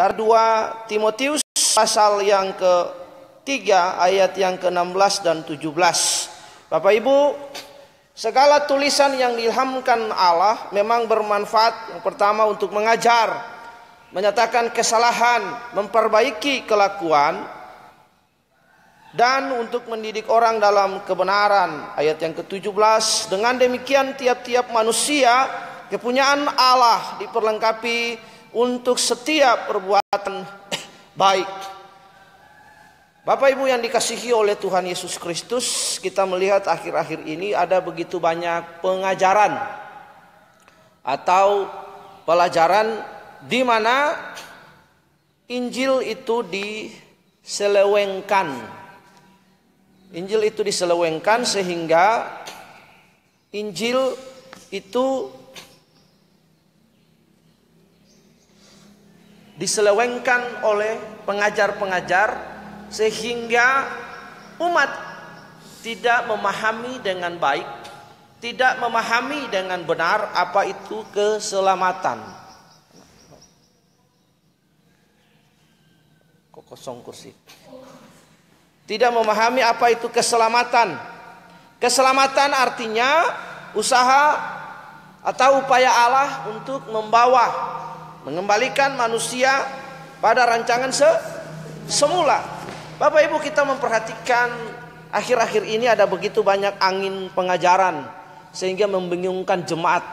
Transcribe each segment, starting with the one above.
Dari 2 Timotius pasal yang ke-3 ayat yang ke-16 dan 17. Bapak Ibu, segala tulisan yang diilhamkan Allah memang bermanfaat. Yang pertama untuk mengajar, menyatakan kesalahan, memperbaiki kelakuan, dan untuk mendidik orang dalam kebenaran. Ayat yang ke-17, dengan demikian tiap-tiap manusia kepunyaan Allah diperlengkapi untuk setiap perbuatan baik. Bapak Ibu yang dikasihi oleh Tuhan Yesus Kristus, kita melihat akhir-akhir ini ada begitu banyak pengajaran atau pelajaran di mana Injil itu diselewengkan. Injil itu diselewengkan sehingga Injil itu diselewengkan oleh pengajar-pengajar sehingga umat tidak memahami dengan baik, tidak memahami dengan benar apa itu keselamatan. Kok kosong kursi? Tidak memahami apa itu keselamatan. Keselamatan artinya usaha atau upaya Allah untuk mengembalikan manusia pada rancangan semula. Bapak Ibu, kita memperhatikan akhir-akhir ini ada begitu banyak angin pengajaran sehingga membingungkan jemaat.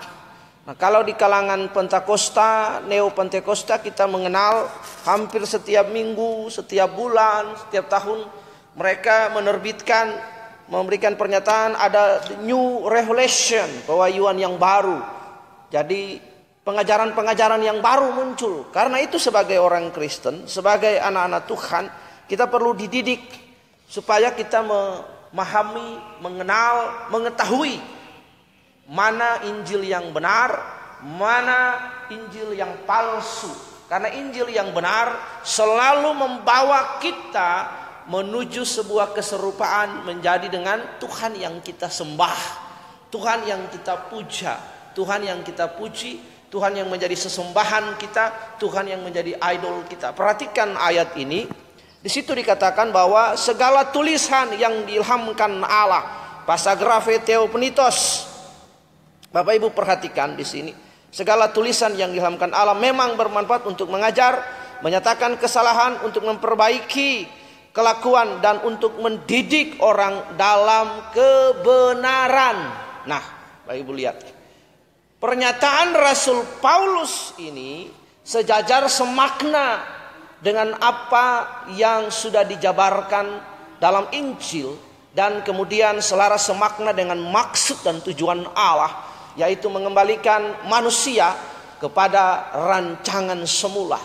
Nah, kalau di kalangan Pentakosta, Neo-Pentakosta, kita mengenal hampir setiap minggu, setiap bulan, setiap tahun mereka memberikan pernyataan ada new revelation, pewahyuan yang baru. Jadi pengajaran-pengajaran yang baru muncul. Karena itu sebagai orang Kristen, sebagai anak-anak Tuhan, kita perlu dididik supaya kita memahami, mengenal, mengetahui mana Injil yang benar, mana Injil yang palsu. Karena Injil yang benar selalu membawa kita menuju sebuah keserupaan menjadi dengan Tuhan yang kita sembah, Tuhan yang kita puja, Tuhan yang kita puji, Tuhan yang menjadi sesembahan kita, Tuhan yang menjadi idol kita. Perhatikan ayat ini. Di situ dikatakan bahwa segala tulisan yang diilhamkan Allah, pasagrafe theopneustos. Bapak Ibu perhatikan di sini. Segala tulisan yang diilhamkan Allah memang bermanfaat untuk mengajar, menyatakan kesalahan, untuk memperbaiki kelakuan, dan untuk mendidik orang dalam kebenaran. Nah, Bapak Ibu lihat. Pernyataan Rasul Paulus ini sejajar semakna dengan apa yang sudah dijabarkan dalam Injil, dan kemudian selaras semakna dengan maksud dan tujuan Allah, yaitu mengembalikan manusia kepada rancangan semula.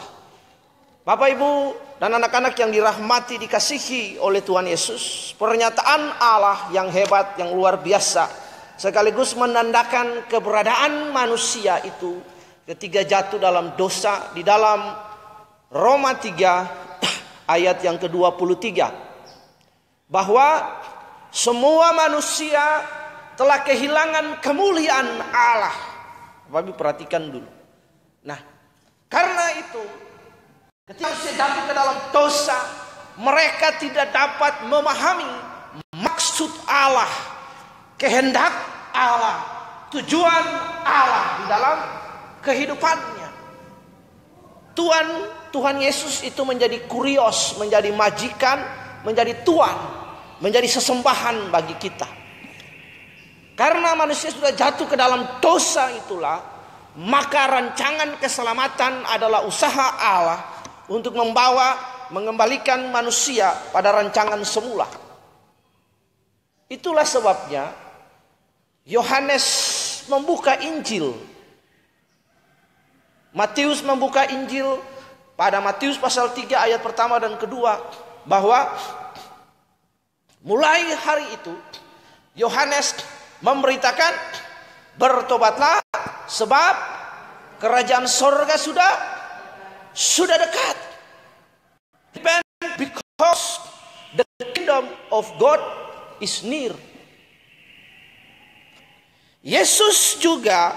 Bapak Ibu dan anak-anak yang dirahmati dikasihi oleh Tuhan Yesus, pernyataan Allah yang hebat, yang luar biasa, sekaligus menandakan keberadaan manusia itu ketika jatuh dalam dosa. Di dalam Roma 3 ayat yang ke-23, bahwa semua manusia telah kehilangan kemuliaan Allah. Bapak Ibu perhatikan dulu. Nah, karena itu ketika manusia jatuh ke dalam dosa, mereka tidak dapat memahami maksud Allah, kehendak Allah, tujuan Allah di dalam kehidupannya. Tuhan Yesus itu menjadi kurios, menjadi majikan, menjadi tuan, menjadi sesembahan bagi kita. Karena manusia sudah jatuh ke dalam dosa itulah, maka rancangan keselamatan adalah usaha Allah untuk mengembalikan manusia pada rancangan semula. Itulah sebabnya Yohanes membuka Injil. Matius membuka Injil pada Matius pasal 3 ayat pertama dan kedua, bahwa mulai hari itu Yohanes memberitakan, bertobatlah sebab kerajaan sorga sudah dekat. Repent because the kingdom of God is near. Yesus juga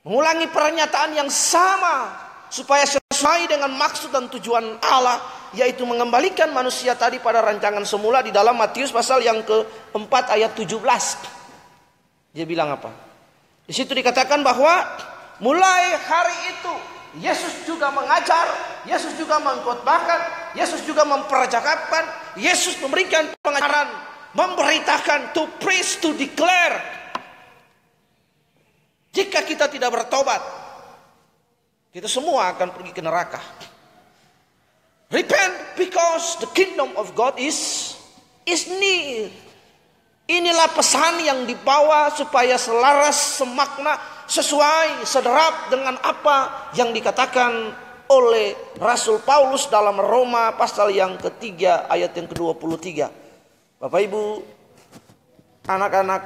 mengulangi pernyataan yang sama supaya sesuai dengan maksud dan tujuan Allah, yaitu mengembalikan manusia tadi pada rancangan semula. Di dalam Matius pasal yang keempat ayat 17, dia bilang apa? Di situ dikatakan bahwa mulai hari itu Yesus juga mengajar, Yesus juga mengkhotbahkan, Yesus juga mempercakapkan, Yesus memberikan pengajaran, memberitakan, to preach, to declare. Jika kita tidak bertobat, kita semua akan pergi ke neraka. Repent because the kingdom of God is near. Inilah pesan yang dibawa supaya selaras, semakna, sesuai, sederap dengan apa yang dikatakan oleh Rasul Paulus dalam Roma pasal yang ketiga ayat yang ke-23. Bapak Ibu, anak-anak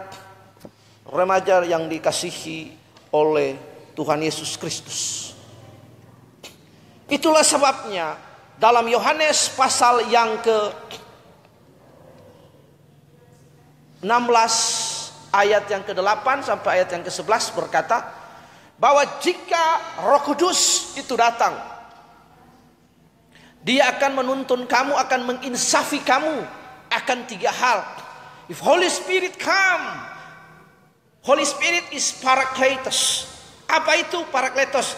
remaja yang dikasihi oleh Tuhan Yesus Kristus. Itulah sebabnya dalam Yohanes pasal yang ke-16 ayat yang ke-8 sampai ayat yang ke-11 berkata bahwa jika Roh Kudus itu datang, Dia akan menuntun kamu, akan menginsafi kamu akan tiga hal. If Holy Spirit come, Holy Spirit is Parakletos. Apa itu Parakletos?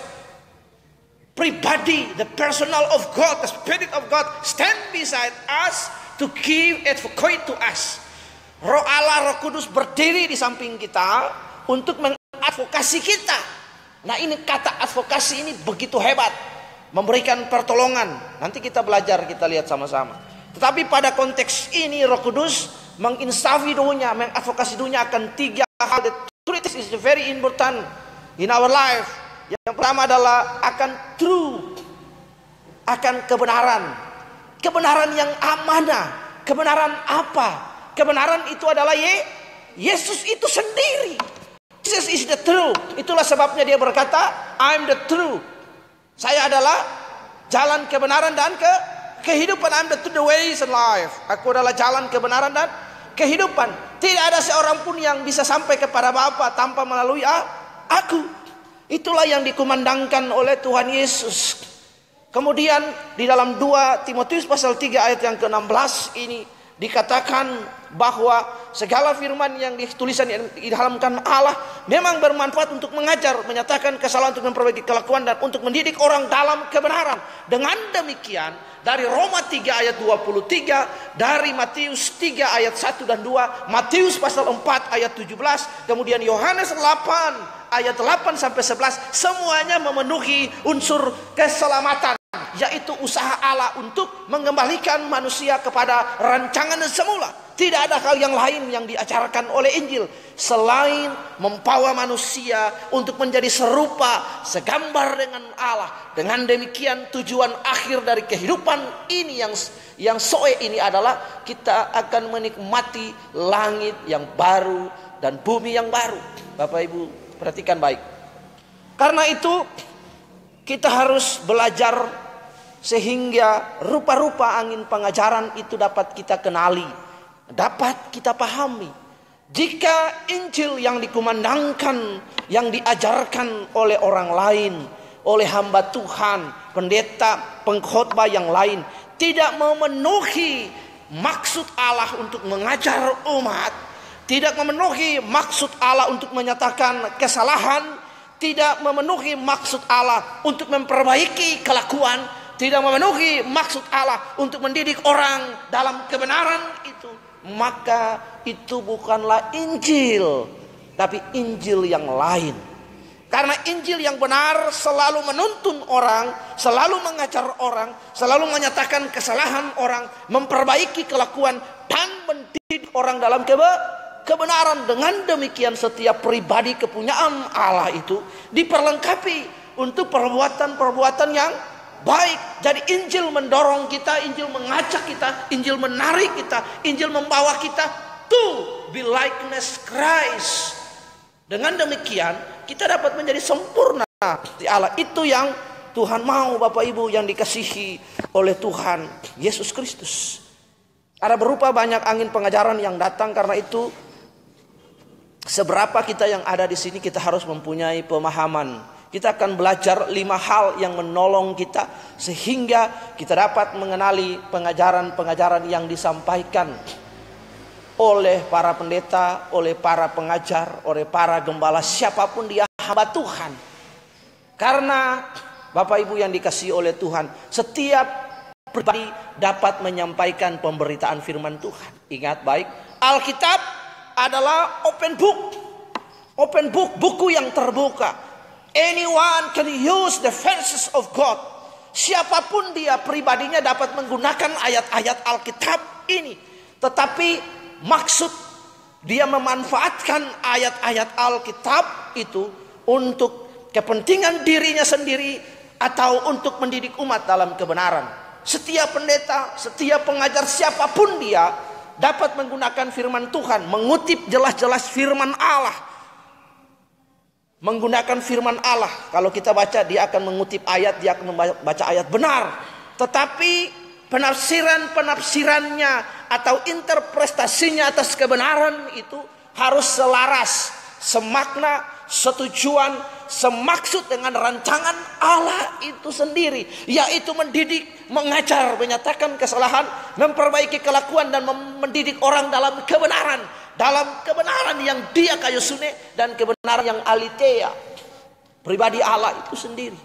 Pribadi, the personal of God, the Spirit of God stand beside us to give advocate to us. Roh Allah, Roh Kudus berdiri di samping kita untuk mengadvokasi kita. Nah, ini kata advokasi ini begitu hebat, memberikan pertolongan. Nanti kita belajar, kita lihat sama-sama. Tetapi pada konteks ini Roh Kudus menginsafi dunia, mengadvokasi dunia akan tiga hal. The truth is very important in our life. Yang pertama adalah akan truth, akan kebenaran. Kebenaran yang amanah. Kebenaran apa? Kebenaran itu adalah Yesus itu sendiri. Jesus is the truth. Itulah sebabnya dia berkata, I'm the truth. Saya adalah jalan kebenaran dan kehidupan. I'm the truth, the ways and life. Aku adalah jalan kebenaran dan kehidupan. Tidak ada seorang pun yang bisa sampai kepada Bapa tanpa melalui aku. Itulah yang dikumandangkan oleh Tuhan Yesus. Kemudian di dalam 2 Timotius pasal 3 ayat yang ke-16 ini dikatakan bahwa segala firman yang ditulisan di dalam Allah memang bermanfaat untuk mengajar, menyatakan kesalahan, untuk memperbaiki kelakuan, dan untuk mendidik orang dalam kebenaran. Dengan demikian dari Roma 3 ayat 23, dari Matius 3 ayat 1 dan 2, Matius pasal 4 ayat 17, kemudian Yohanes 8 ayat 8 sampai 11, semuanya memenuhi unsur keselamatan, yaitu usaha Allah untuk mengembalikan manusia kepada rancangan semula. Tidak ada hal yang lain yang diajarkan oleh Injil selain membawa manusia untuk menjadi serupa, segambar dengan Allah. Dengan demikian tujuan akhir dari kehidupan ini yang soe ini adalah kita akan menikmati langit yang baru dan bumi yang baru. Bapak Ibu perhatikan baik. Karena itu kita harus belajar sehingga rupa-rupa angin pengajaran itu dapat kita kenali, dapat kita pahami. Jika Injil yang dikumandangkan, yang diajarkan oleh orang lain, oleh hamba Tuhan, pendeta, pengkhotbah yang lain, tidak memenuhi maksud Allah untuk mengajar umat, tidak memenuhi maksud Allah untuk menyatakan kesalahan, tidak memenuhi maksud Allah untuk memperbaiki kelakuan, tidak memenuhi maksud Allah untuk mendidik orang dalam kebenaran itu, maka itu bukanlah Injil, tapi Injil yang lain. Karena Injil yang benar selalu menuntun orang, selalu mengajar orang, selalu menyatakan kesalahan orang, memperbaiki kelakuan, dan mendidik orang dalam kebenaran. Dengan demikian setiap pribadi kepunyaan Allah itu diperlengkapi untuk perbuatan-perbuatan yang baik. Jadi Injil mendorong kita, Injil mengajak kita, Injil menarik kita, Injil membawa kita to be likeness Christ. Dengan demikian kita dapat menjadi sempurna di Allah. Itu yang Tuhan mau, Bapak Ibu yang dikasihi oleh Tuhan Yesus Kristus. Ada berupa banyak angin pengajaran yang datang. Karena itu seberapa kita yang ada di sini, kita harus mempunyai pemahaman kita akan belajar 5 hal yang menolong kita sehingga kita dapat mengenali pengajaran-pengajaran yang disampaikan oleh para pendeta, oleh para pengajar, oleh para gembala, siapapun dia hamba Tuhan. Karena Bapak Ibu yang dikasihi oleh Tuhan, setiap pribadi dapat menyampaikan pemberitaan firman Tuhan. Ingat baik, Alkitab adalah open book. Open book, buku yang terbuka. Anyone can use the verses of God. Siapapun dia pribadinya dapat menggunakan ayat-ayat Alkitab ini. Tetapi maksud dia memanfaatkan ayat-ayat Alkitab itu untuk kepentingan dirinya sendiri atau untuk mendidik umat dalam kebenaran. Setiap pendeta, setiap pengajar, siapapun dia dapat menggunakan firman Tuhan, mengutip jelas-jelas firman Allah. Menggunakan firman Allah. Kalau kita baca, dia akan mengutip ayat, dia akan membaca ayat benar. Tetapi penafsirannya atau interpretasinya atas kebenaran itu harus selaras, semakna, setujuan, semaksud dengan rancangan Allah itu sendiri, yaitu mendidik, mengajar, menyatakan kesalahan, memperbaiki kelakuan dan mendidik orang dalam kebenaran yang dia kayusune dan kebenaran yang aletheia, pribadi Allah itu sendiri.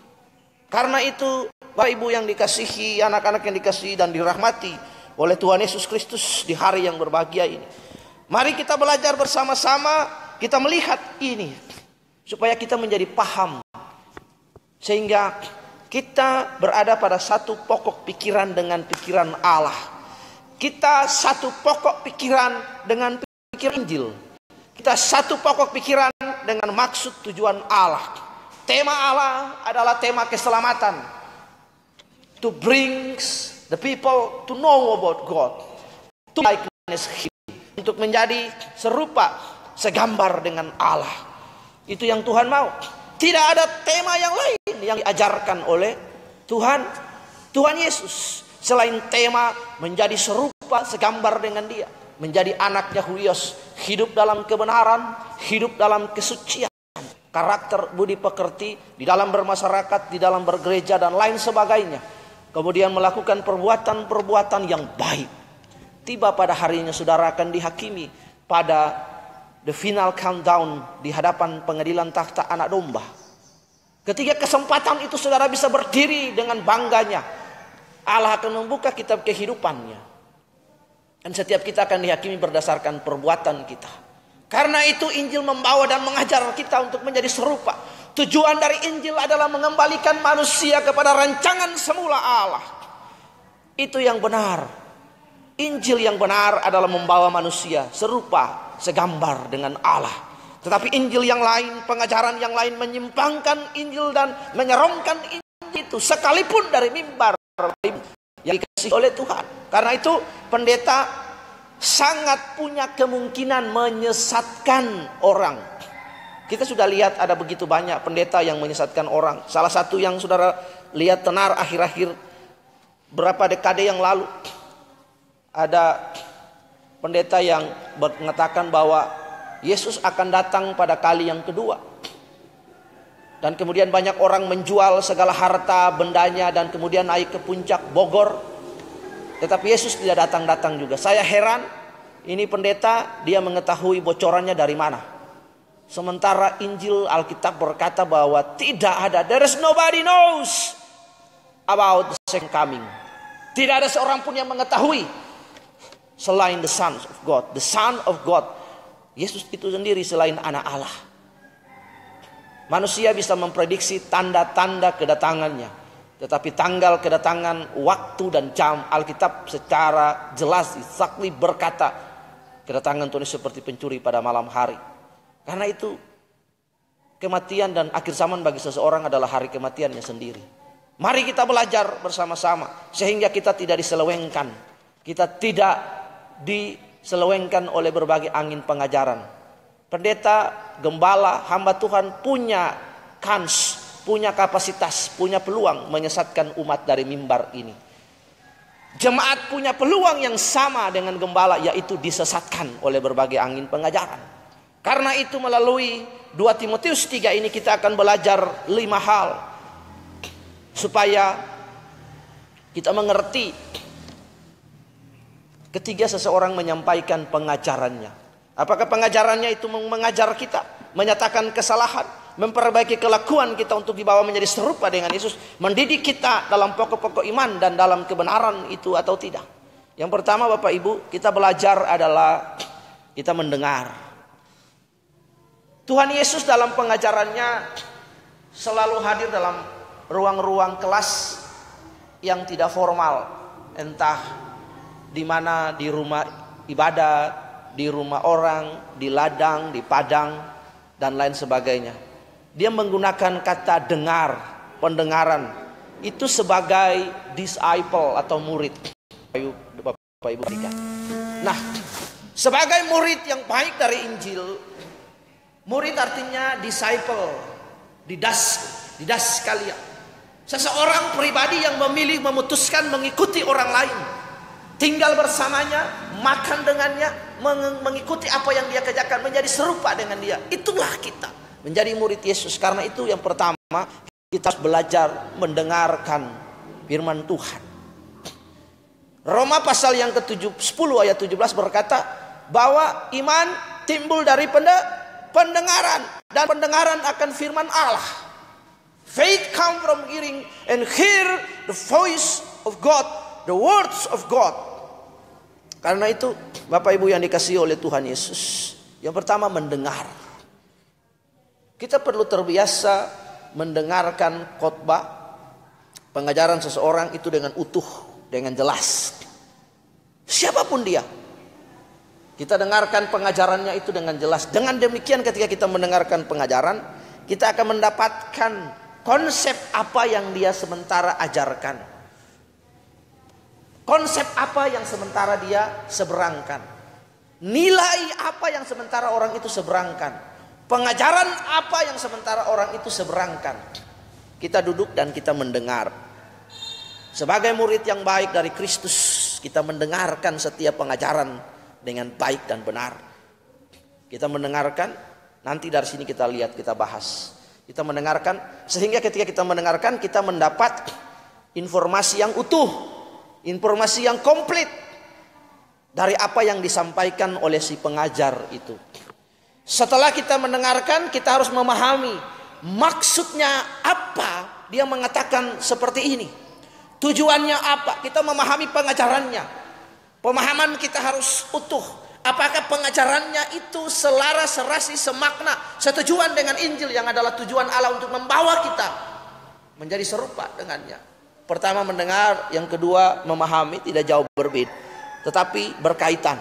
Karena itu Bapak Ibu yang dikasihi, anak-anak yang dikasihi dan dirahmati oleh Tuhan Yesus Kristus di hari yang berbahagia ini, mari kita belajar bersama-sama, kita melihat ini supaya kita menjadi paham, sehingga kita berada pada satu pokok pikiran dengan pikiran Allah. Kita satu pokok pikiran dengan pikiran Injil. Kita satu pokok pikiran dengan maksud tujuan Allah. Tema Allah adalah tema keselamatan. To bring the people to know about God, to likeness Him, untuk menjadi serupa, segambar dengan Allah. Itu yang Tuhan mau. Tidak ada tema yang lain yang diajarkan oleh Tuhan Yesus selain tema menjadi serupa, segambar dengan Dia, menjadi anaknya Huios, hidup dalam kebenaran, hidup dalam kesucian, karakter budi pekerti di dalam bermasyarakat, di dalam bergereja dan lain sebagainya. Kemudian melakukan perbuatan-perbuatan yang baik. Tiba pada harinya saudara akan dihakimi pada the final countdown di hadapan pengadilan takhta anak domba. Ketika kesempatan itu saudara bisa berdiri dengan bangganya, Allah akan membuka kitab kehidupannya. Dan setiap kita akan dihakimi berdasarkan perbuatan kita. Karena itu Injil membawa dan mengajar kita untuk menjadi serupa. Tujuan dari Injil adalah mengembalikan manusia kepada rancangan semula Allah. Itu yang benar. Injil yang benar adalah membawa manusia serupa, segambar dengan Allah. Tetapi Injil yang lain, pengajaran yang lain menyimpangkan Injil dan menyerongkan Injil itu sekalipun dari mimbar yang dikasih oleh Tuhan. Karena itu pendeta sangat punya kemungkinan menyesatkan orang. Kita sudah lihat ada begitu banyak pendeta yang menyesatkan orang. Salah satu yang saudara lihat tenar akhir-akhir berapa dekade yang lalu, ada pendeta yang mengatakan bahwa Yesus akan datang pada kali yang kedua. Dan kemudian banyak orang menjual segala harta bendanya dan kemudian naik ke puncak Bogor. Tetapi Yesus tidak datang-datang juga. Saya heran, ini pendeta dia mengetahui bocorannya dari mana. Sementara Injil Alkitab berkata bahwa tidak ada, there is nobody knows about the second coming. Tidak ada seorang pun yang mengetahui selain the Son of God. The Son of God, Yesus itu sendiri selain anak Allah. Manusia bisa memprediksi tanda-tanda kedatangannya, tetapi tanggal kedatangan, waktu dan jam, Alkitab secara jelas exactly berkata kedatangan Tuhan seperti pencuri pada malam hari. Karena itu kematian dan akhir zaman bagi seseorang adalah hari kematiannya sendiri. Mari kita belajar bersama-sama sehingga kita tidak diselewengkan. Kita tidak diselewengkan oleh berbagai angin pengajaran. Pendeta, gembala, hamba Tuhan punya kans, punya kapasitas, punya peluang menyesatkan umat dari mimbar ini. Jemaat punya peluang yang sama dengan gembala, yaitu disesatkan oleh berbagai angin pengajaran. Karena itu melalui 2 Timotius 3 ini kita akan belajar 5 hal supaya kita mengerti ketika seseorang menyampaikan pengajarannya. Apakah pengajarannya itu mengajar kita, menyatakan kesalahan, memperbaiki kelakuan kita untuk dibawa menjadi serupa dengan Yesus, mendidik kita dalam pokok-pokok iman dan dalam kebenaran itu atau tidak. Yang pertama Bapak Ibu, kita belajar adalah kita mendengar. Tuhan Yesus dalam pengajarannya selalu hadir dalam ruang-ruang kelas yang tidak formal, entah di mana, di rumah ibadat, di rumah orang, di ladang, di padang, dan lain sebagainya. Dia menggunakan kata dengar, pendengaran itu sebagai disciple atau murid. Bapak Ibu tiga. Nah, sebagai murid yang baik dari Injil, murid artinya disciple, didas kalian. Seseorang pribadi yang memilih memutuskan mengikuti orang lain, tinggal bersamanya, makan dengannya, mengikuti apa yang dia kerjakan, menjadi serupa dengan dia. Itulah kita menjadi murid Yesus. Karena itu yang pertama, kita harus belajar mendengarkan firman Tuhan. Roma pasal yang ke-10 ayat 17 berkata bahwa iman timbul dari pendengaran, dan pendengaran akan firman Allah. Faith come from hearing, and hear the voice of God, the words of God. Karena itu Bapak Ibu yang dikasihi oleh Tuhan Yesus, yang pertama mendengar. Kita perlu terbiasa mendengarkan khotbah, pengajaran seseorang itu dengan utuh, dengan jelas. Siapapun dia, kita dengarkan pengajarannya itu dengan jelas. Dengan demikian ketika kita mendengarkan pengajaran, kita akan mendapatkan konsep apa yang dia sementara ajarkan, konsep apa yang sementara dia seberangkan, nilai apa yang sementara orang itu seberangkan, pengajaran apa yang sementara orang itu seberangkan. Kita duduk dan kita mendengar. Sebagai murid yang baik dari Kristus, kita mendengarkan setiap pengajaran dengan baik dan benar. Kita mendengarkan, nanti dari sini kita lihat, kita bahas. Kita mendengarkan, sehingga ketika kita mendengarkan, kita mendapat informasi yang utuh, informasi yang komplit dari apa yang disampaikan oleh si pengajar itu. Setelah kita mendengarkan, kita harus memahami maksudnya apa dia mengatakan seperti ini, tujuannya apa. Kita memahami pengajarannya, pemahaman kita harus utuh. Apakah pengajarannya itu selaras, serasi, semakna, setujuan dengan Injil yang adalah tujuan Allah untuk membawa kita menjadi serupa dengannya. Pertama mendengar, yang kedua memahami, tidak jauh berbeda, tetapi berkaitan.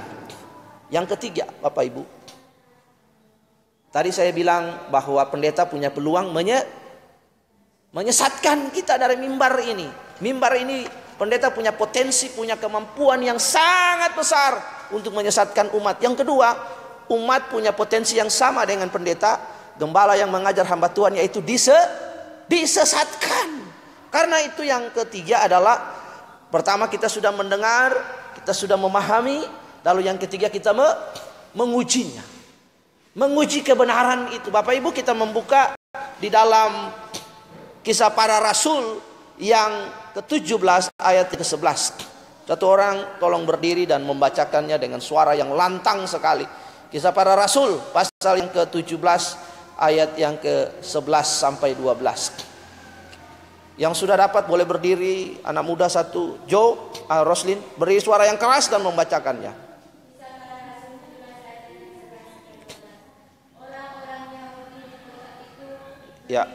Yang ketiga Bapak Ibu, tadi saya bilang bahwa pendeta punya peluang menyesatkan kita dari mimbar ini. Mimbar ini pendeta punya potensi, punya kemampuan yang sangat besar untuk menyesatkan umat. Yang kedua, umat punya potensi yang sama dengan pendeta, gembala yang mengajar hamba Tuhan, yaitu disesatkan. Karena itu yang ketiga adalah, pertama kita sudah mendengar, kita sudah memahami, lalu yang ketiga kita mengujinya, menguji kebenaran itu. Bapak Ibu, kita membuka di dalam Kisah Para Rasul yang ke-17 ayat ke-11. Satu orang tolong berdiri dan membacakannya dengan suara yang lantang sekali. Kisah Para Rasul pasal yang ke-17 ayat yang ke-11 sampai 12. Yang sudah dapat boleh berdiri, anak muda satu, Joe, Roslin, beri suara yang keras dan membacakannya. Ya.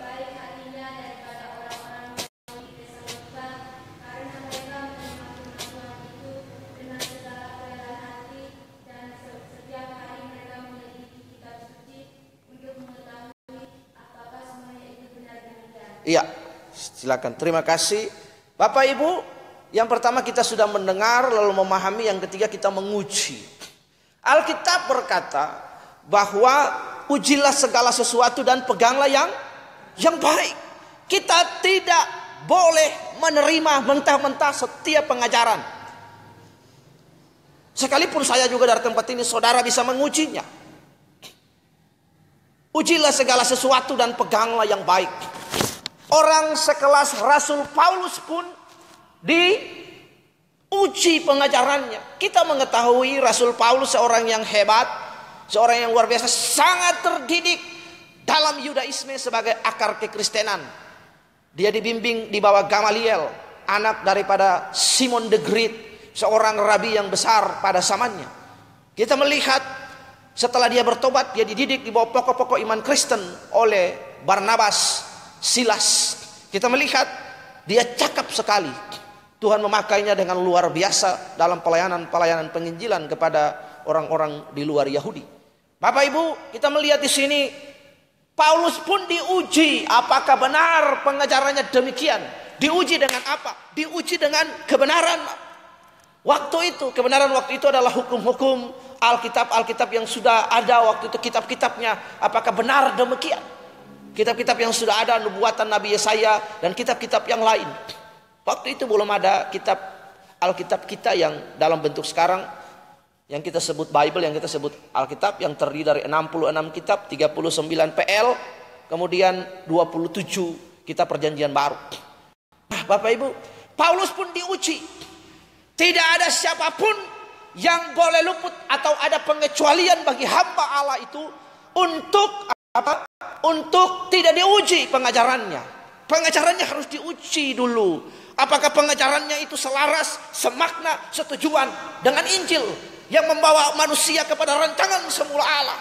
Iya, silakan. Terima kasih Bapak Ibu. Yang pertama kita sudah mendengar, lalu memahami. Yang ketiga kita menguji. Alkitab berkata bahwa ujilah segala sesuatu dan peganglah yang baik. Kita tidak boleh menerima mentah-mentah setiap pengajaran. Sekalipun saya juga dari tempat ini, saudara bisa mengujinya. Ujilah segala sesuatu dan peganglah yang baik. Orang sekelas Rasul Paulus pun diuji pengajarannya. Kita mengetahui Rasul Paulus seorang yang hebat, seorang yang luar biasa, sangat terdidik dalam Yudaisme sebagai akar kekristenan. Dia dibimbing di bawah Gamaliel, anak daripada Simon the Great, seorang rabi yang besar pada zamannya. Kita melihat setelah dia bertobat, dia dididik di bawah pokok-pokok iman Kristen oleh Barnabas, Silas. Kita melihat dia cakap sekali. Tuhan memakainya dengan luar biasa dalam pelayanan penginjilan kepada orang-orang di luar Yahudi. Bapak Ibu, kita melihat di sini Paulus pun diuji apakah benar pengajarannya demikian. Diuji dengan apa? Diuji dengan kebenaran. Kebenaran waktu itu adalah hukum-hukum Alkitab yang sudah ada waktu itu, kitab-kitabnya. Apakah benar demikian? Kitab-kitab yang sudah ada, nubuatan Nabi Yesaya dan kitab-kitab yang lain. Waktu itu belum ada kitab Alkitab kita yang dalam bentuk sekarang, yang kita sebut Bible, yang kita sebut Alkitab, yang terdiri dari 66 kitab, 39 PL, kemudian 27 kitab perjanjian baru. Nah, Bapak Ibu, Paulus pun diuji. Tidak ada siapapun yang boleh luput atau ada pengecualian bagi hamba Allah itu untuk apa? Untuk tidak diuji pengajarannya. Pengajarannya harus diuji dulu. Apakah pengajarannya itu selaras, semakna, setujuan dengan Injil yang membawa manusia kepada rancangan semula Allah.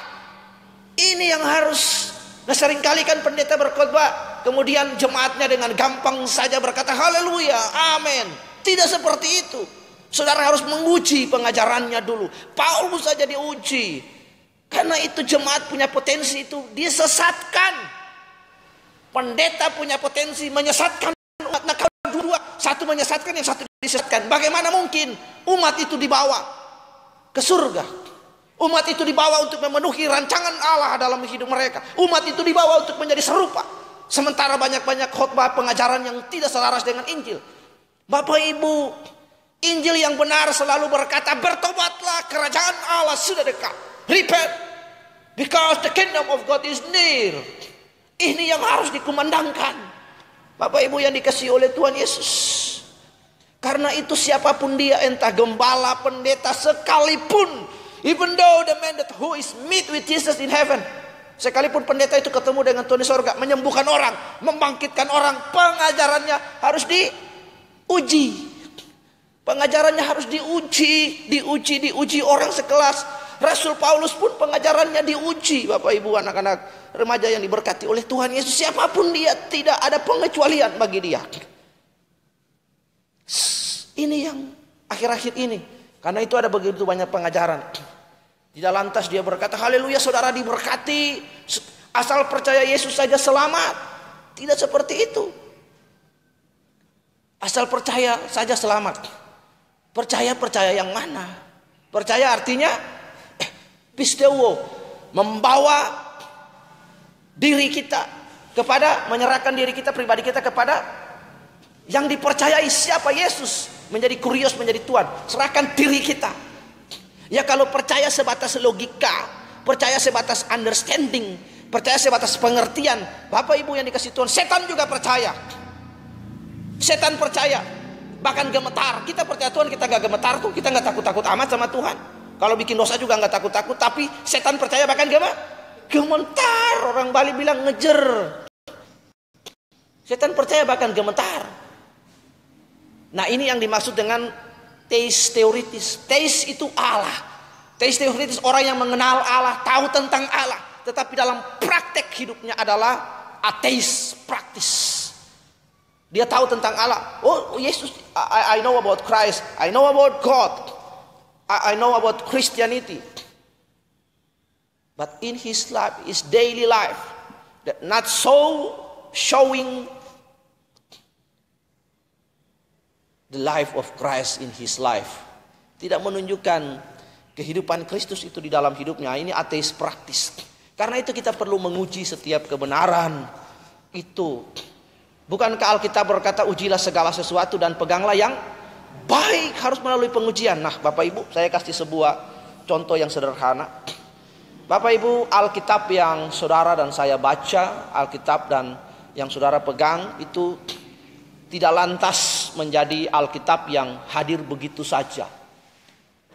Ini yang harus. Nah, seringkali kan pendeta berkhotbah, kemudian jemaatnya dengan gampang saja berkata haleluya, amin. Tidak seperti itu. Saudara harus menguji pengajarannya dulu. Paulus saja diuji. Karena itu jemaat punya potensi itu disesatkan. Pendeta punya potensi menyesatkan umat. Nah, kalau dua, satu menyesatkan, yang satu disesatkan. Bagaimana mungkin umat itu dibawa ke surga? Umat itu dibawa untuk memenuhi rancangan Allah dalam hidup mereka. Umat itu dibawa untuk menjadi serupa. Sementara banyak-banyak khotbah pengajaran yang tidak selaras dengan Injil. Bapak Ibu, Injil yang benar selalu berkata, bertobatlah, kerajaan Allah sudah dekat. Repent, because the kingdom of God is near. Ini yang harus dikumandangkan, Bapak Ibu yang dikasihi oleh Tuhan Yesus. Karena itu siapapun dia, entah gembala, pendeta sekalipun, even though the man that who is meet with Jesus in heaven, sekalipun pendeta itu ketemu dengan Tuhan di sorga, menyembuhkan orang, membangkitkan orang, pengajarannya harus diuji. Pengajarannya harus diuji orang sekelas Rasul Paulus pun pengajarannya diuji. Bapak Ibu, anak-anak remaja yang diberkati oleh Tuhan Yesus, siapapun dia, tidak ada pengecualian bagi dia. Ini yang akhir-akhir ini, karena itu ada begitu banyak pengajaran. Tidak lantas dia berkata haleluya saudara diberkati, asal percaya Yesus saja selamat. Tidak seperti itu. Asal percaya saja selamat. Percaya yang mana? Percaya artinya pisteuo, membawa diri kita kepada, menyerahkan diri kita, pribadi kita kepada yang dipercayai. Siapa? Yesus. Menjadi kurios, menjadi Tuhan. Serahkan diri kita. Ya, kalau percaya sebatas logika, percaya sebatas understanding, percaya sebatas pengertian, Bapak Ibu yang dikasih Tuhan, setan juga percaya. Setan percaya, bahkan gemetar. Kita percaya Tuhan, kita gak gemetar tuh, kita gak takut-takut amat sama Tuhan. Kalau bikin dosa juga gak takut-takut, tapi setan percaya bahkan gemetar. Orang Bali bilang ngejer. Setan percaya bahkan gemetar. Nah, ini yang dimaksud dengan theis theoritis. Theis itu Allah. Theis theoritis orang yang mengenal Allah, tahu tentang Allah, tetapi dalam praktek hidupnya adalah ateis praktis. Dia tahu tentang Allah. Oh, Yesus, I know about Christ. I know about God. I know about Christianity. But in his life, his daily life, that not so showing the life of Christ in his life. Tidak menunjukkan kehidupan Kristus itu di dalam hidupnya. Ini ateis praktis. Karena itu kita perlu menguji setiap kebenaran itu. Bukankah Alkitab berkata ujilah segala sesuatu dan peganglah yang baik, harus melalui pengujian. Nah, Bapak Ibu, saya kasih sebuah contoh yang sederhana. Bapak Ibu, Alkitab yang saudara dan saya baca, Alkitab dan yang saudara pegang itu tidak lantas menjadi Alkitab yang hadir begitu saja.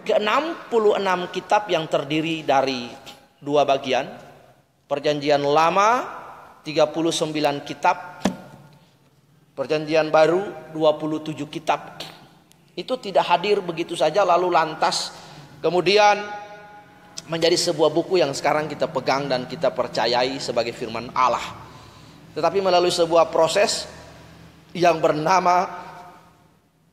Ke-66 kitab yang terdiri dari dua bagian, Perjanjian Lama 39 kitab, Perjanjian Baru 27 kitab. Itu tidak hadir begitu saja lalu lantas kemudian menjadi sebuah buku yang sekarang kita pegang dan kita percayai sebagai firman Allah. Tetapi melalui sebuah proses yang bernama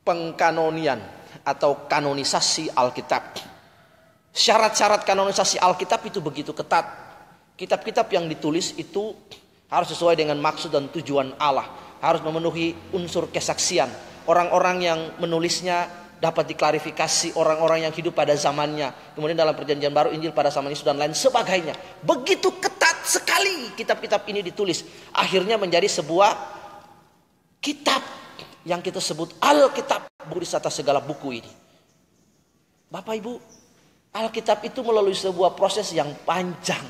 pengkanonian atau kanonisasi Alkitab. Syarat-syarat kanonisasi Alkitab itu begitu ketat. Kitab-kitab yang ditulis itu harus sesuai dengan maksud dan tujuan Allah, harus memenuhi unsur kesaksian. Orang-orang yang menulisnya dapat diklarifikasi orang-orang yang hidup pada zamannya. Kemudian dalam Perjanjian Baru, Injil pada zaman Yesus dan lain sebagainya. Begitu ketat sekali kitab-kitab ini ditulis. Akhirnya menjadi sebuah kitab yang kita sebut Alkitab, buku di atas segala buku ini. Bapak Ibu, Alkitab itu melalui sebuah proses yang panjang.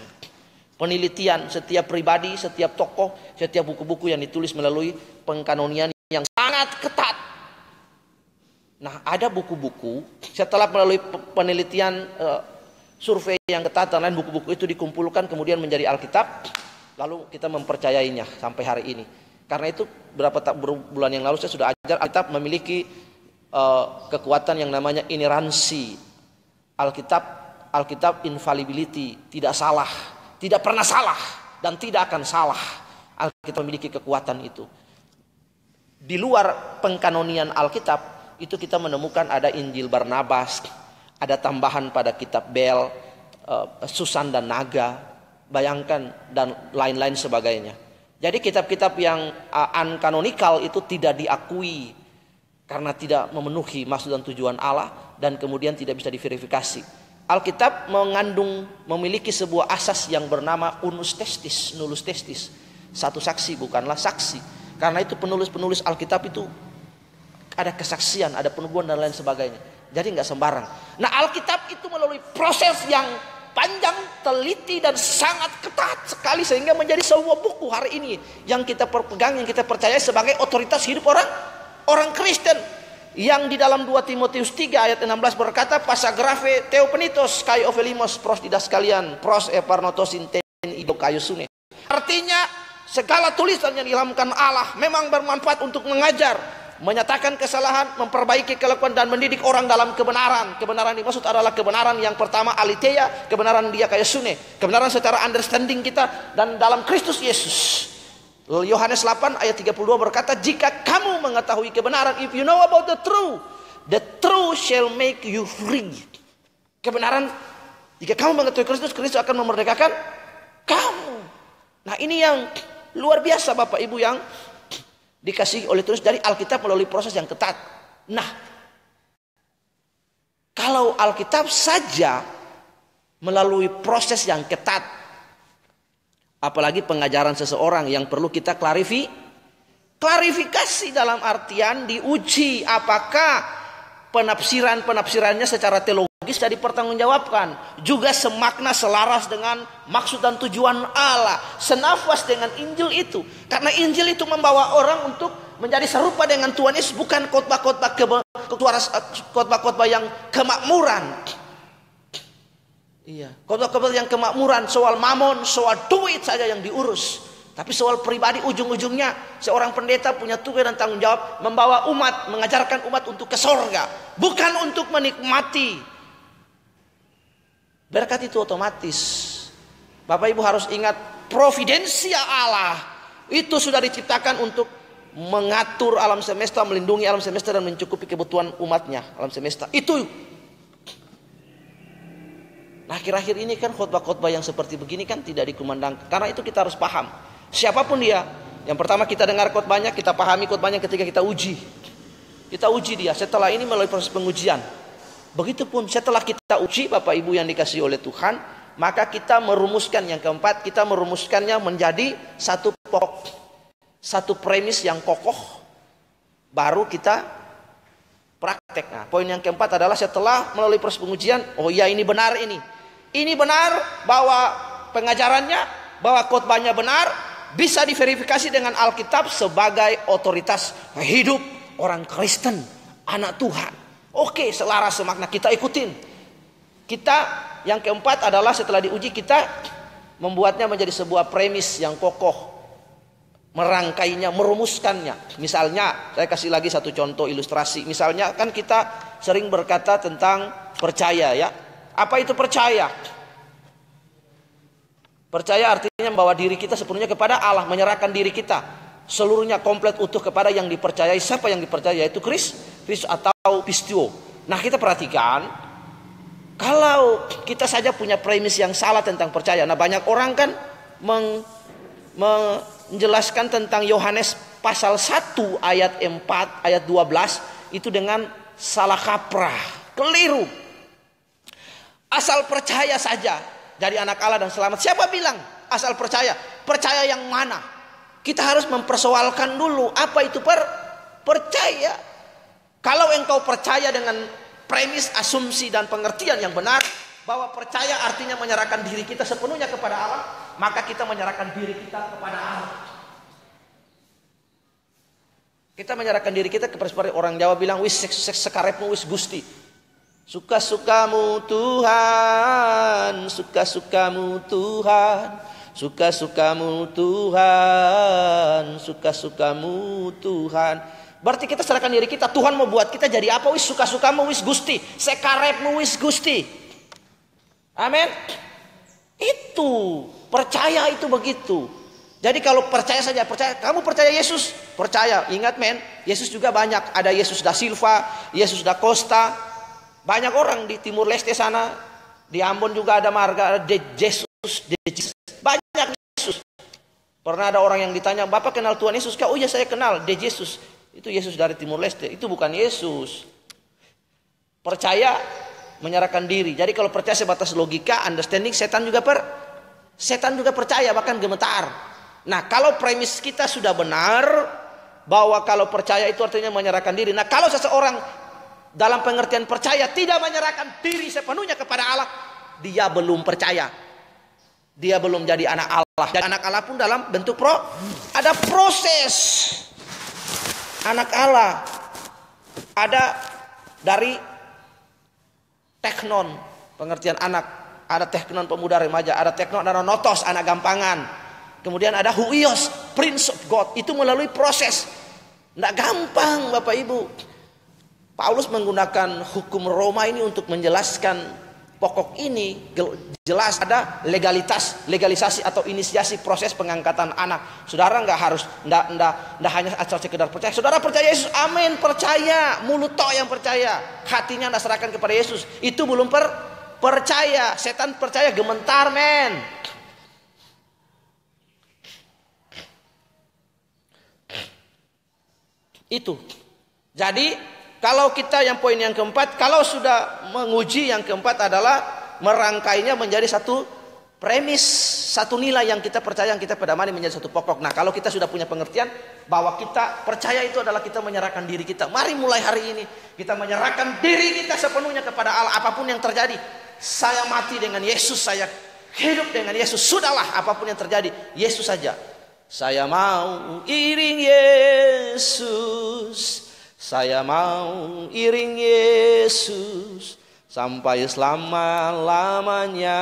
Penelitian setiap pribadi, setiap tokoh, setiap buku-buku yang ditulis melalui pengkanonian yang sangat ketat. Nah, ada buku-buku setelah melalui penelitian survei yang ketat dan lain, buku-buku itu dikumpulkan kemudian menjadi Alkitab. Lalu kita mempercayainya sampai hari ini. Karena itu beberapa bulan yang lalu saya sudah ajar Alkitab memiliki kekuatan yang namanya ineransi. Alkitab infallibility, tidak salah, tidak pernah salah dan tidak akan salah. Alkitab memiliki kekuatan itu. Di luar pengkanonian Alkitab itu kita menemukan ada Injil Barnabas, ada tambahan pada kitab Bel, Susan dan Naga, bayangkan dan lain-lain sebagainya. Jadi kitab-kitab yang uncanonical itu tidak diakui karena tidak memenuhi maksud dan tujuan Allah dan kemudian tidak bisa diverifikasi. Alkitab memiliki sebuah asas yang bernama unus testis, nullus testis. Satu saksi bukanlah saksi. Karena itu penulis-penulis Alkitab itu ada kesaksian, ada penubuhan dan lain sebagainya. Jadi nggak sembarang. Nah, Alkitab itu melalui proses yang panjang, teliti dan sangat ketat sekali sehingga menjadi sebuah buku hari ini yang kita pegang, yang kita percaya sebagai otoritas hidup orang Kristen. Yang di dalam 2 Timotius 3 ayat 16 berkata, "Pasagrafe theopenitos kai ovelimos pros didaskalian pros eparnotosin ten ido kayusune." Artinya segala tulisan yang diilhamkan Allah memang bermanfaat untuk mengajar, menyatakan kesalahan, memperbaiki kelakuan dan mendidik orang dalam kebenaran. Kebenaran dimaksud adalah kebenaran yang pertama aletheia, kebenaran dia kayusune, kebenaran secara understanding kita dan dalam Kristus Yesus. Yohanes 8 ayat 32 berkata, "Jika kamu mengetahui kebenaran, if you know about the truth shall make you free." Kebenaran, jika kamu mengetahui Kristus, Kristus akan memerdekakan kamu. Nah, ini yang luar biasa Bapak Ibu yang dikasih oleh Tuhan dari Alkitab melalui proses yang ketat. Nah, kalau Alkitab saja melalui proses yang ketat, apalagi pengajaran seseorang yang perlu kita klarifikasi dalam artian diuji apakah penafsirannya secara teologis jadi dipertanggungjawabkan, juga semakna selaras dengan maksud dan tujuan Allah, senafas dengan Injil itu. Karena Injil itu membawa orang untuk menjadi serupa dengan Tuhan Yesus, bukan khotbah yang kemakmuran. Iya, khotbah yang kemakmuran, soal mamon, soal duit saja yang diurus. Tapi soal pribadi ujung-ujungnya seorang pendeta punya tugas dan tanggung jawab membawa umat, mengajarkan umat untuk ke sorga, bukan untuk menikmati berkat itu otomatis. Bapak Ibu harus ingat, providensia Allah itu sudah diciptakan untuk mengatur alam semesta, melindungi alam semesta dan mencukupi kebutuhan umatnya alam semesta. Itu. Nah, akhir-akhir ini kan khotbah-khotbah yang seperti begini kan tidak dikumandangkan. Karena itu kita harus paham, siapapun dia. Yang pertama kita dengar khotbahnya, kita pahami khotbahnya ketika kita uji. Kita uji dia, setelah ini melalui proses pengujian. Begitupun setelah kita uji Bapak Ibu yang dikasih oleh Tuhan, maka kita merumuskan yang keempat, kita merumuskannya menjadi satu pokok, satu premis yang kokoh, baru kita praktek. Nah, poin yang keempat adalah setelah melalui proses pengujian, oh ya ini benar ini. ini benar, bahwa pengajarannya, bahwa khotbahnya benar, bisa diverifikasi dengan Alkitab sebagai otoritas hidup orang Kristen, anak Tuhan. Oke, selaras semakna, kita ikutin. Kita yang keempat adalah setelah diuji, kita membuatnya menjadi sebuah premis yang kokoh, merangkainya, merumuskannya. Misalnya, saya kasih lagi satu contoh ilustrasi. Misalnya kan kita sering berkata tentang percaya, ya. Apa itu percaya? Percaya artinya membawa diri kita sepenuhnya kepada Allah, menyerahkan diri kita seluruhnya komplit utuh kepada yang dipercayai. Siapa yang dipercaya? Yaitu Kristus atau pistio. Nah, kita perhatikan, kalau kita saja punya premis yang salah tentang percaya. Nah, banyak orang kan menjelaskan tentang Yohanes pasal 1 ayat 4 ayat 12 itu dengan salah kaprah, keliru. Asal percaya saja jadi anak Allah dan selamat. Siapa bilang asal percaya? Percaya yang mana? Kita harus mempersoalkan dulu apa itu percaya. Kalau engkau percaya dengan premis, asumsi dan pengertian yang benar, bahwa percaya artinya menyerahkan diri kita sepenuhnya kepada Allah, maka kita menyerahkan diri kita kepada Allah. Kita menyerahkan diri kita kepada, seperti orang Jawa bilang, wis sekarepmu wis Gusti. Suka-sukamu Tuhan, suka-sukamu Tuhan, suka-sukamu Tuhan, suka-sukamu Tuhan. Berarti kita serahkan diri kita. Tuhan mau buat kita jadi apa? Wis suka-sukamu wis Gusti, sekarepmu wis Gusti. Amin. Itu percaya, itu begitu. Jadi kalau percaya saja, percaya. Kamu percaya Yesus? Percaya. Ingat men, Yesus juga banyak. Ada Yesus da Silva, Yesus da Costa. Banyak orang di Timur Leste sana. Di Ambon juga ada marga, ada Jesus. Banyak Yesus. Pernah ada orang yang ditanya, Bapak kenal Tuhan Yesus? Oh iya saya kenal, de Jesus. Itu Yesus dari Timur Leste. Itu bukan Yesus. Percaya, menyerahkan diri. Jadi kalau percaya sebatas logika, understanding, setan juga percaya, bahkan gemetar. Nah, kalau premis kita sudah benar, bahwa kalau percaya itu artinya menyerahkan diri. Nah, kalau seseorang dalam pengertian percaya tidak menyerahkan diri sepenuhnya kepada Allah, dia belum percaya. Dia belum jadi anak Allah. Dan anak Allah pun dalam bentuk ada proses. Anak Allah ada dari teknon, pengertian anak, ada teknon pemuda remaja, ada teknon, ada notos, anak gampangan. Kemudian ada huios, prince of God. Itu melalui proses. Tidak gampang Bapak Ibu. Paulus menggunakan hukum Roma ini untuk menjelaskan pokok ini. Jelas ada legalisasi atau inisiasi proses pengangkatan anak. Saudara nggak harus, nggak hanya asal sekedar percaya. Saudara percaya Yesus, amin, percaya. Mulut tok yang percaya, hatinya anda serahkan kepada Yesus. Itu belum percaya. Setan percaya gementar men. Itu. Jadi kalau kita yang poin yang keempat, kalau sudah menguji, yang keempat adalah merangkainya menjadi satu premis, satu nilai yang kita percaya, yang kita pedamani menjadi satu pokok. Nah, kalau kita sudah punya pengertian bahwa kita percaya itu adalah kita menyerahkan diri kita. Mari mulai hari ini kita menyerahkan diri kita sepenuhnya kepada Allah. Apapun yang terjadi, saya mati dengan Yesus, saya hidup dengan Yesus. Sudahlah, apapun yang terjadi, Yesus saja. Saya mau iring Yesus, saya mau iring Yesus sampai selama-lamanya.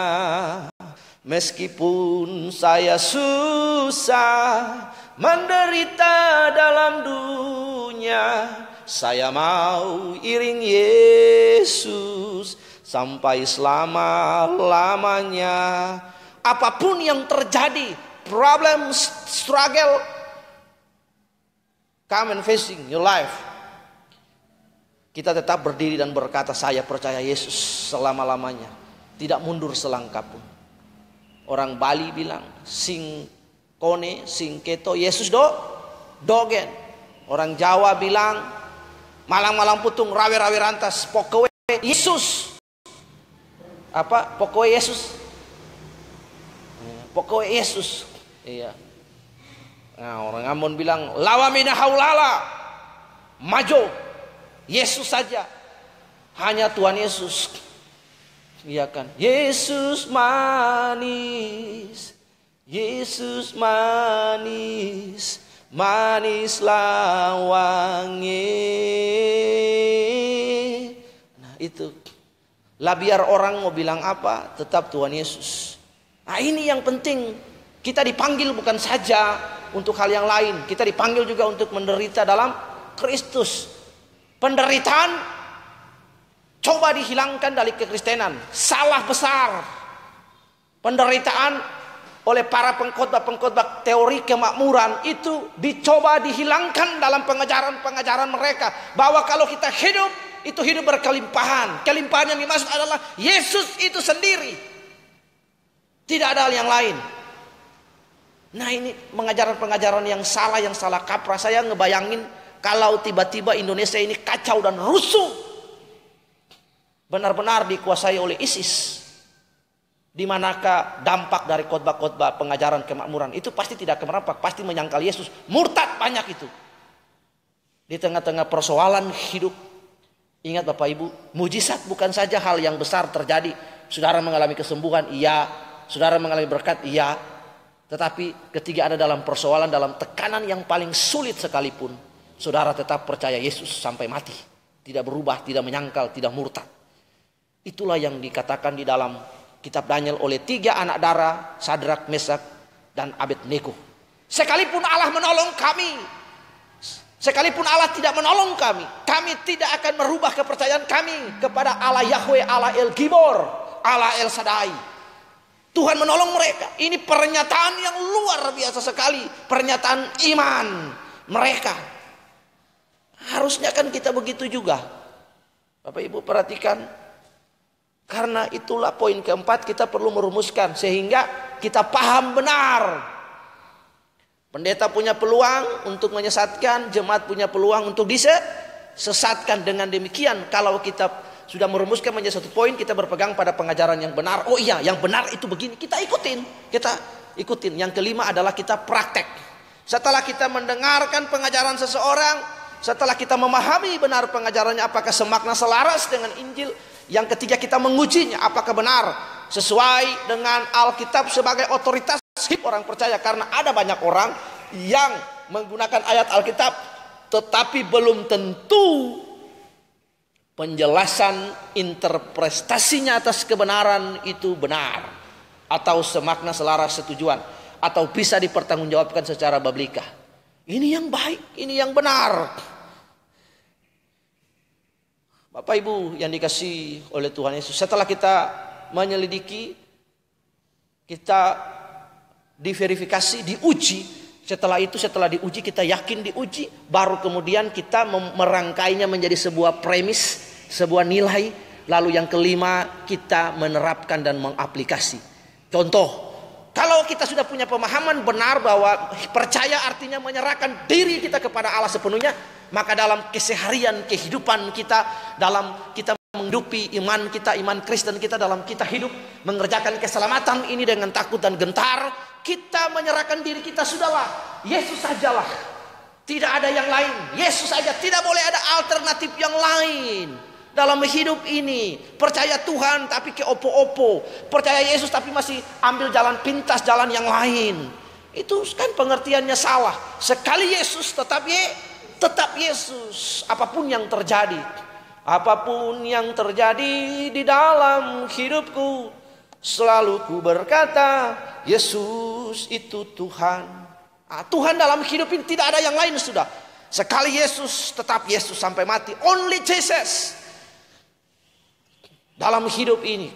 Meskipun saya susah menderita dalam dunia, saya mau iring Yesus sampai selama-lamanya. Apapun yang terjadi, problem, struggle, come and facing your life, kita tetap berdiri dan berkata, saya percaya Yesus selama-lamanya. Tidak mundur selangkah pun. Orang Bali bilang, sing kone, sing keto, Yesus dogen. Orang Jawa bilang, malang-malang putung, rawe-rawe rantas, pokowe Yesus. Apa? Pokowe Yesus. Pokowe Yesus. Iya. Nah, orang Ambon bilang, lawa mina haulala, majo. Yesus saja, hanya Tuhan Yesus. Iya kan? Yesus manis, Yesus manis, manislah wangi. Nah itu. Lah biar orang mau bilang apa, tetap Tuhan Yesus. Nah ini yang penting. Kita dipanggil bukan saja untuk hal yang lain. Kita dipanggil juga untuk menderita dalam Kristus. Penderitaan coba dihilangkan dari kekristenan. Salah besar. Penderitaan oleh para pengkhotbah-pengkhotbah teori kemakmuran itu dicoba dihilangkan dalam pengajaran-pengajaran mereka. Bahwa kalau kita hidup, itu hidup berkelimpahan. Kelimpahan yang dimaksud adalah Yesus itu sendiri. Tidak ada hal yang lain. Nah ini pengajaran-pengajaran yang salah kaprah. Saya ngebayangin kalau tiba-tiba Indonesia ini kacau dan rusuh. Benar-benar dikuasai oleh ISIS. Di manakah dampak dari khotbah-khotbah pengajaran kemakmuran itu pasti tidak kemerampak, pasti menyangkal Yesus. Murtad banyak itu. Di tengah-tengah persoalan hidup. Ingat Bapak Ibu, mujizat bukan saja hal yang besar terjadi. Saudara mengalami kesembuhan, iya. Saudara mengalami berkat, iya. Tetapi ketika ada dalam persoalan, dalam tekanan yang paling sulit sekalipun, saudara tetap percaya Yesus sampai mati. Tidak berubah, tidak menyangkal, tidak murtad. Itulah yang dikatakan di dalam kitab Daniel oleh 3 anak darah, Sadrak, Mesak, dan Abednego. Sekalipun Allah menolong kami, sekalipun Allah tidak menolong kami, kami tidak akan merubah kepercayaan kami kepada Allah Yahweh, Allah El Gibor, Allah El Shaddai. Tuhan menolong mereka. Ini pernyataan yang luar biasa sekali, pernyataan iman mereka. Harusnya kan kita begitu juga. Bapak Ibu perhatikan. Karena itulah poin keempat kita perlu merumuskan sehingga kita paham benar. Pendeta punya peluang untuk menyesatkan, jemaat punya peluang untuk disesatkan. Dengan demikian kalau kita sudah merumuskan menjadi satu poin, kita berpegang pada pengajaran yang benar. Oh iya, yang benar itu begini, kita ikutin. Yang kelima adalah kita praktek. Setelah kita mendengarkan pengajaran seseorang, setelah kita memahami benar pengajarannya apakah semakna selaras dengan Injil, yang ketiga kita mengujinya apakah benar sesuai dengan Alkitab sebagai otoritas hidup orang percaya. Karena ada banyak orang yang menggunakan ayat Alkitab tetapi belum tentu penjelasan interpretasinya atas kebenaran itu benar atau semakna selaras setujuan atau bisa dipertanggungjawabkan secara biblikah. Ini yang baik, ini yang benar. Bapak Ibu yang dikasihi oleh Tuhan Yesus, setelah kita menyelidiki, kita diverifikasi, diuji. Setelah itu, setelah diuji, kita yakin diuji, baru kemudian kita merangkainya menjadi sebuah premis, sebuah nilai. Lalu yang kelima, kita menerapkan dan mengaplikasi. Contoh, kalau kita sudah punya pemahaman benar bahwa percaya artinya menyerahkan diri kita kepada Allah sepenuhnya, maka dalam keseharian kehidupan kita, dalam kita menghidupi iman kita, iman Kristen kita, dalam kita hidup mengerjakan keselamatan ini dengan takut dan gentar, kita menyerahkan diri kita. Sudahlah, Yesus sajalah, tidak ada yang lain. Yesus saja, tidak boleh ada alternatif yang lain dalam hidup ini. Percaya Tuhan tapi ke opo-opo, percaya Yesus tapi masih ambil jalan pintas, jalan yang lain. Itu kan pengertiannya salah. Sekali Yesus tetap Yesus. Apapun yang terjadi di dalam hidupku, selalu ku berkata Yesus itu Tuhan. Tuhan dalam hidup ini tidak ada yang lain sudah. Sekali Yesus, tetap Yesus sampai mati. Only Jesus dalam hidup ini.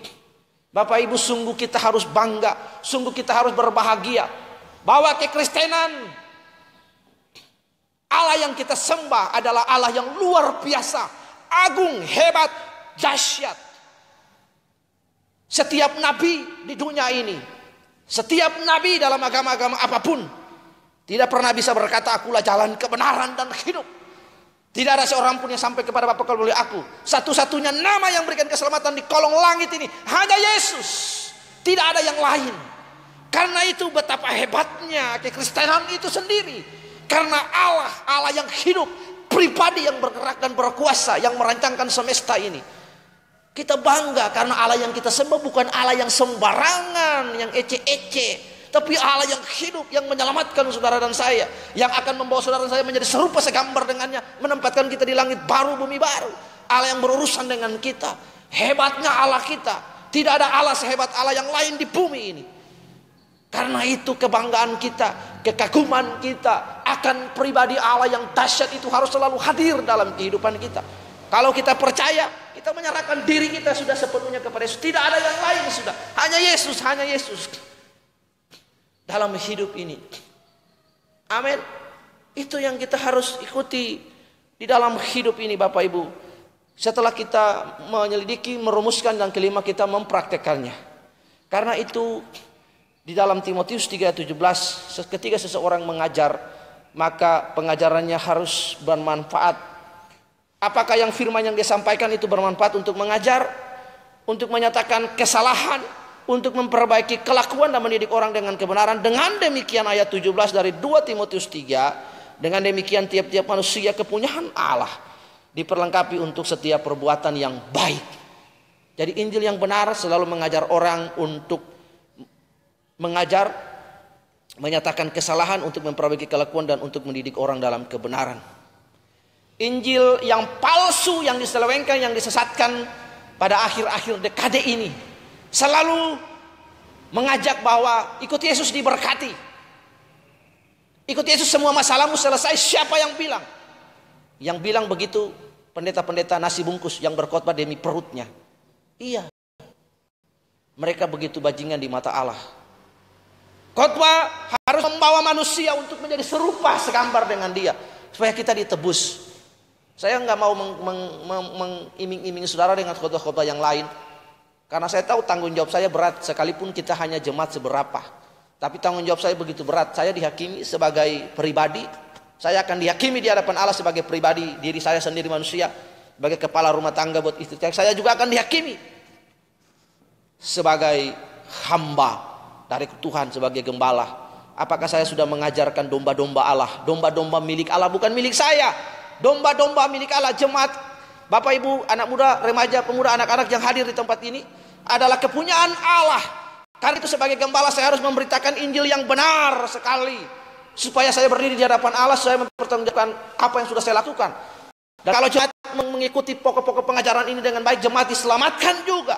Bapak Ibu, sungguh kita harus bangga, sungguh kita harus berbahagia bahwa kekristenan, Allah yang kita sembah adalah Allah yang luar biasa, agung, hebat, dahsyat. Setiap nabi di dunia ini, setiap nabi dalam agama-agama apapun, tidak pernah bisa berkata akulah jalan kebenaran dan hidup. Tidak ada seorang pun yang sampai kepada Bapa kecuali aku. Satu-satunya nama yang berikan keselamatan di kolong langit ini hanya Yesus. Tidak ada yang lain. Karena itu betapa hebatnya kekristenan itu sendiri. Karena Allah yang hidup, pribadi yang bergerak dan berkuasa, yang merancangkan semesta ini. Kita bangga karena Allah yang kita sembah bukan Allah yang sembarangan, yang ece-ece, tapi Allah yang hidup, yang menyelamatkan saudara dan saya, yang akan membawa saudara dan saya menjadi serupa segambar dengannya, menempatkan kita di langit baru, bumi baru. Allah yang berurusan dengan kita. Hebatnya Allah kita. Tidak ada Allah sehebat Allah yang lain di bumi ini. Karena itu kebanggaan kita, kekaguman kita akan pribadi Allah yang dahsyat itu harus selalu hadir dalam kehidupan kita. Kalau kita percaya, kita menyerahkan diri kita sudah sepenuhnya kepada Yesus. Tidak ada yang lain sudah. Hanya Yesus, hanya Yesus. Dalam hidup ini. Amin. Itu yang kita harus ikuti di dalam hidup ini Bapak Ibu. Setelah kita menyelidiki, merumuskan, dan kelima kita mempraktekannya. Karena itu di dalam Timotius 3:17, ketika seseorang mengajar, maka pengajarannya harus bermanfaat. Apakah yang firman yang dia sampaikan itu bermanfaat untuk mengajar, untuk menyatakan kesalahan, untuk memperbaiki kelakuan dan mendidik orang dengan kebenaran. Dengan demikian ayat 17 dari 2 Timotius 3, dengan demikian tiap-tiap manusia kepunyaan Allah diperlengkapi untuk setiap perbuatan yang baik. Jadi Injil yang benar selalu mengajar orang untuk mengajar, menyatakan kesalahan, untuk memperbaiki kelakuan, dan untuk mendidik orang dalam kebenaran. Injil yang palsu, yang diselewengkan, yang disesatkan pada akhir-akhir dekade ini selalu mengajak bahwa ikut Yesus diberkati, ikut Yesus semua masalahmu selesai. Siapa yang bilang? Yang bilang begitu pendeta-pendeta nasi bungkus yang berkhotbah demi perutnya. Iya, mereka begitu bajingan di mata Allah. Khotbah harus membawa manusia untuk menjadi serupa segambar dengan dia, supaya kita ditebus. Saya nggak mau mengiming-imingi saudara dengan khotbah-khotbah yang lain, karena saya tahu tanggung jawab saya berat. Sekalipun kita hanya jemaat seberapa, tapi tanggung jawab saya begitu berat. Saya dihakimi sebagai pribadi, saya akan dihakimi di hadapan Allah sebagai pribadi, diri saya sendiri manusia, sebagai kepala rumah tangga buat istri saya juga akan dihakimi sebagai hamba dari Tuhan, sebagai gembala. Apakah saya sudah mengajarkan domba-domba Allah? Domba-domba milik Allah, bukan milik saya. Domba-domba milik Allah. Jemaat, Bapak Ibu, anak muda, remaja, pemuda, anak-anak yang hadir di tempat ini adalah kepunyaan Allah. Karena itu sebagai gembala saya harus memberitakan Injil yang benar sekali, supaya saya berdiri di hadapan Allah, saya mempertanggungjawabkan apa yang sudah saya lakukan. Dan kalau jemaat mengikuti pokok-pokok pengajaran ini dengan baik, jemaat diselamatkan juga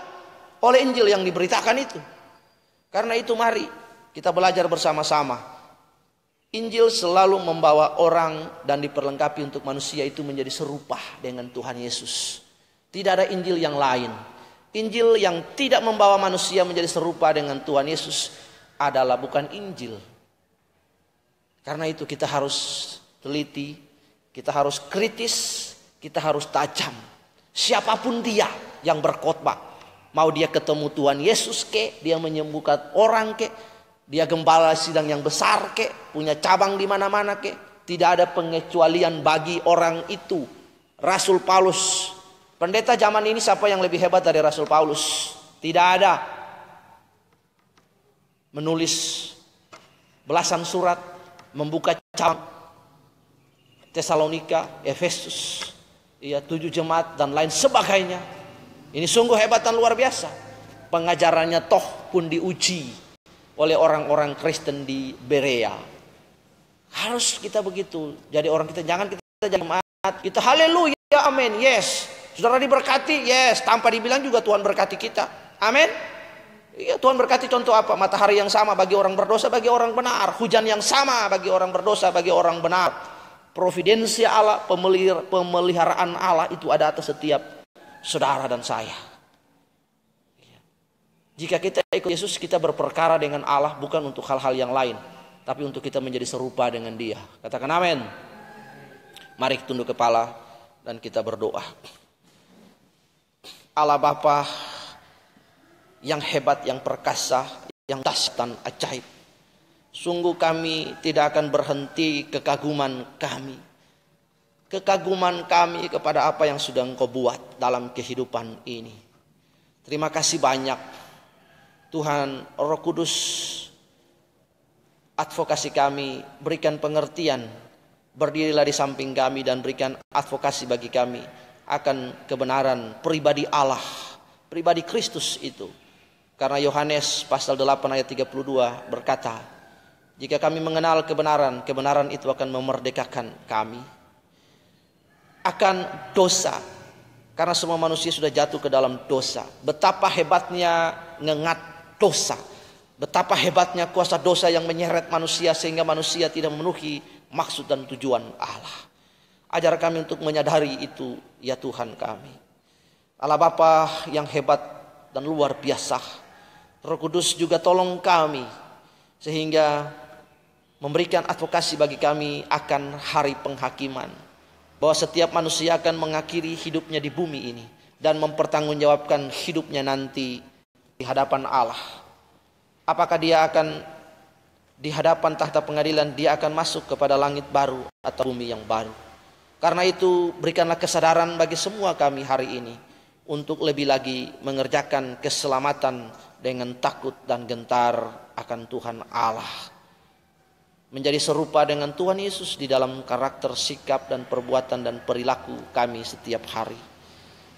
oleh Injil yang diberitakan itu. Karena itu mari kita belajar bersama-sama. Injil selalu membawa orang dan diperlengkapi untuk manusia itu menjadi serupa dengan Tuhan Yesus. Tidak ada Injil yang lain. Injil yang tidak membawa manusia menjadi serupa dengan Tuhan Yesus adalah bukan Injil. Karena itu kita harus teliti, kita harus kritis, kita harus tajam. Siapapun dia yang berkhotbah, mau dia ketemu Tuhan Yesus ke, dia menyembuhkan orang ke, dia gembala sidang yang besar ke, punya cabang di mana-mana ke, tidak ada pengecualian bagi orang itu. Rasul Paulus, pendeta zaman ini siapa yang lebih hebat dari Rasul Paulus? Tidak ada. Menulis belasan surat, membuka cabang Tesalonika, Efesus, 7 jemaat dan lain sebagainya. Ini sungguh hebat dan luar biasa. Pengajarannya toh pun diuji oleh orang-orang Kristen di Berea. Harus kita begitu. Jadi orang kita, jangan kita jemaat, kita haleluya, amin, yes. Saudara diberkati, yes. Tanpa dibilang juga Tuhan berkati kita, amin. Iya, Tuhan berkati. Contoh apa? Matahari yang sama bagi orang berdosa, bagi orang benar. Hujan yang sama bagi orang berdosa, bagi orang benar. Providensi Allah, pemeliharaan Allah itu ada atas setiap saudara dan saya. Jika kita ikut Yesus, kita berperkara dengan Allah bukan untuk hal-hal yang lain, tapi untuk kita menjadi serupa dengan Dia. Katakan amin. Mari kita tunduk kepala dan kita berdoa. Allah Bapa yang hebat, yang perkasa, yang dahsyat dan ajaib, sungguh kami tidak akan berhenti kekaguman kami kepada apa yang sudah Engkau buat dalam kehidupan ini. Terima kasih banyak Tuhan. Roh Kudus, advokasi kami, berikan pengertian, berdirilah di samping kami dan berikan advokasi bagi kami akan kebenaran pribadi Allah pribadi Kristus itu. Karena Yohanes pasal 8 ayat 32 berkata, jika kami mengenal kebenaran, kebenaran itu akan memerdekakan kami akan dosa. Karena semua manusia sudah jatuh ke dalam dosa. Betapa hebatnya ngengat dosa. Betapa hebatnya kuasa dosa yang menyeret manusia sehingga manusia tidak memenuhi maksud dan tujuan Allah. Ajar kami untuk menyadari itu, ya Tuhan kami. Allah Bapa yang hebat dan luar biasa, Roh Kudus juga tolong kami sehingga memberikan advokasi bagi kami akan hari penghakiman. Bahwa setiap manusia akan mengakhiri hidupnya di bumi ini dan mempertanggungjawabkan hidupnya nanti di hadapan Allah. Apakah dia akan di hadapan tahta pengadilan, dia akan masuk kepada langit baru atau bumi yang baru. Karena itu berikanlah kesadaran bagi semua kami hari ini untuk lebih lagi mengerjakan keselamatan dengan takut dan gentar akan Tuhan Allah. Menjadi serupa dengan Tuhan Yesus di dalam karakter, sikap, dan perbuatan dan perilaku kami setiap hari.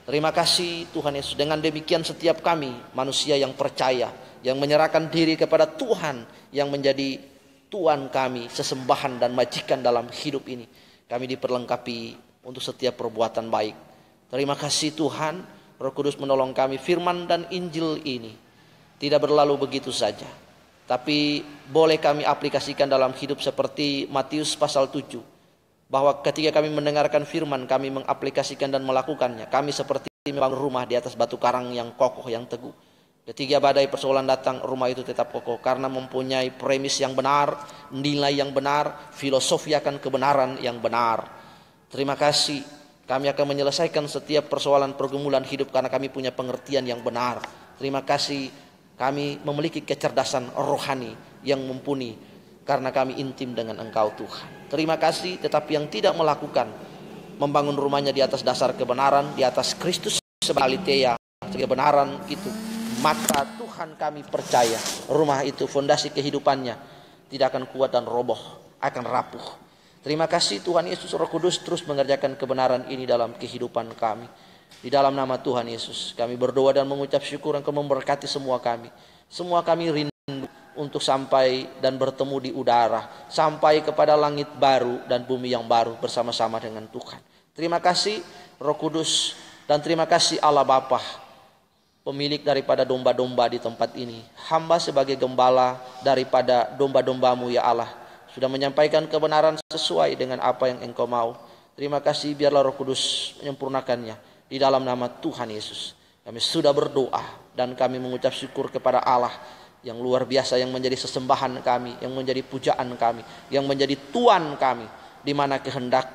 Terima kasih Tuhan Yesus. Dengan demikian setiap kami manusia yang percaya, yang menyerahkan diri kepada Tuhan, yang menjadi Tuhan kami, sesembahan dan majikan dalam hidup ini, kami diperlengkapi untuk setiap perbuatan baik. Terima kasih Tuhan, Roh Kudus menolong kami. Firman dan Injil ini tidak berlalu begitu saja, tapi boleh kami aplikasikan dalam hidup seperti Matius pasal 7. Bahwa ketika kami mendengarkan firman, kami mengaplikasikan dan melakukannya. Kami seperti membangun rumah di atas batu karang yang kokoh, yang teguh. Ketika badai persoalan datang, rumah itu tetap kokoh. Karena mempunyai premis yang benar, nilai yang benar, filosofi akan kebenaran yang benar. Terima kasih. Kami akan menyelesaikan setiap persoalan pergumulan hidup karena kami punya pengertian yang benar. Terima kasih. Kami memiliki kecerdasan rohani yang mumpuni karena kami intim dengan Engkau Tuhan. Terima kasih. Tetapi yang tidak melakukan, membangun rumahnya di atas dasar kebenaran, di atas Kristus sebagai aletheia, kebenaran itu, maka Tuhan kami percaya rumah itu, fondasi kehidupannya tidak akan kuat dan roboh, akan rapuh. Terima kasih Tuhan Yesus. Roh Kudus terus mengerjakan kebenaran ini dalam kehidupan kami. Di dalam nama Tuhan Yesus kami berdoa dan mengucap syukur Engkau memberkati semua kami. Semua kami rindu untuk sampai dan bertemu di udara, sampai kepada langit baru dan bumi yang baru bersama-sama dengan Tuhan. Terima kasih Roh Kudus dan terima kasih Allah Bapa, pemilik daripada domba-domba di tempat ini. Hamba sebagai gembala daripada domba-dombamu ya Allah, sudah menyampaikan kebenaran sesuai dengan apa yang Engkau mau. Terima kasih, biarlah Roh Kudus menyempurnakannya. Di dalam nama Tuhan Yesus kami sudah berdoa dan kami mengucap syukur kepada Allah yang luar biasa, yang menjadi sesembahan kami, yang menjadi pujaan kami, yang menjadi Tuhan kami, di mana kehendak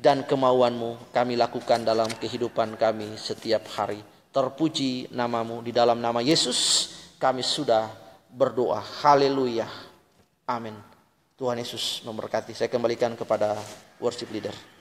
dan kemauan-Mu kami lakukan dalam kehidupan kami setiap hari. Terpuji nama-Mu, di dalam nama Yesus kami sudah berdoa. Haleluya. Amin. Tuhan Yesus memberkati. Saya kembalikan kepada worship leader.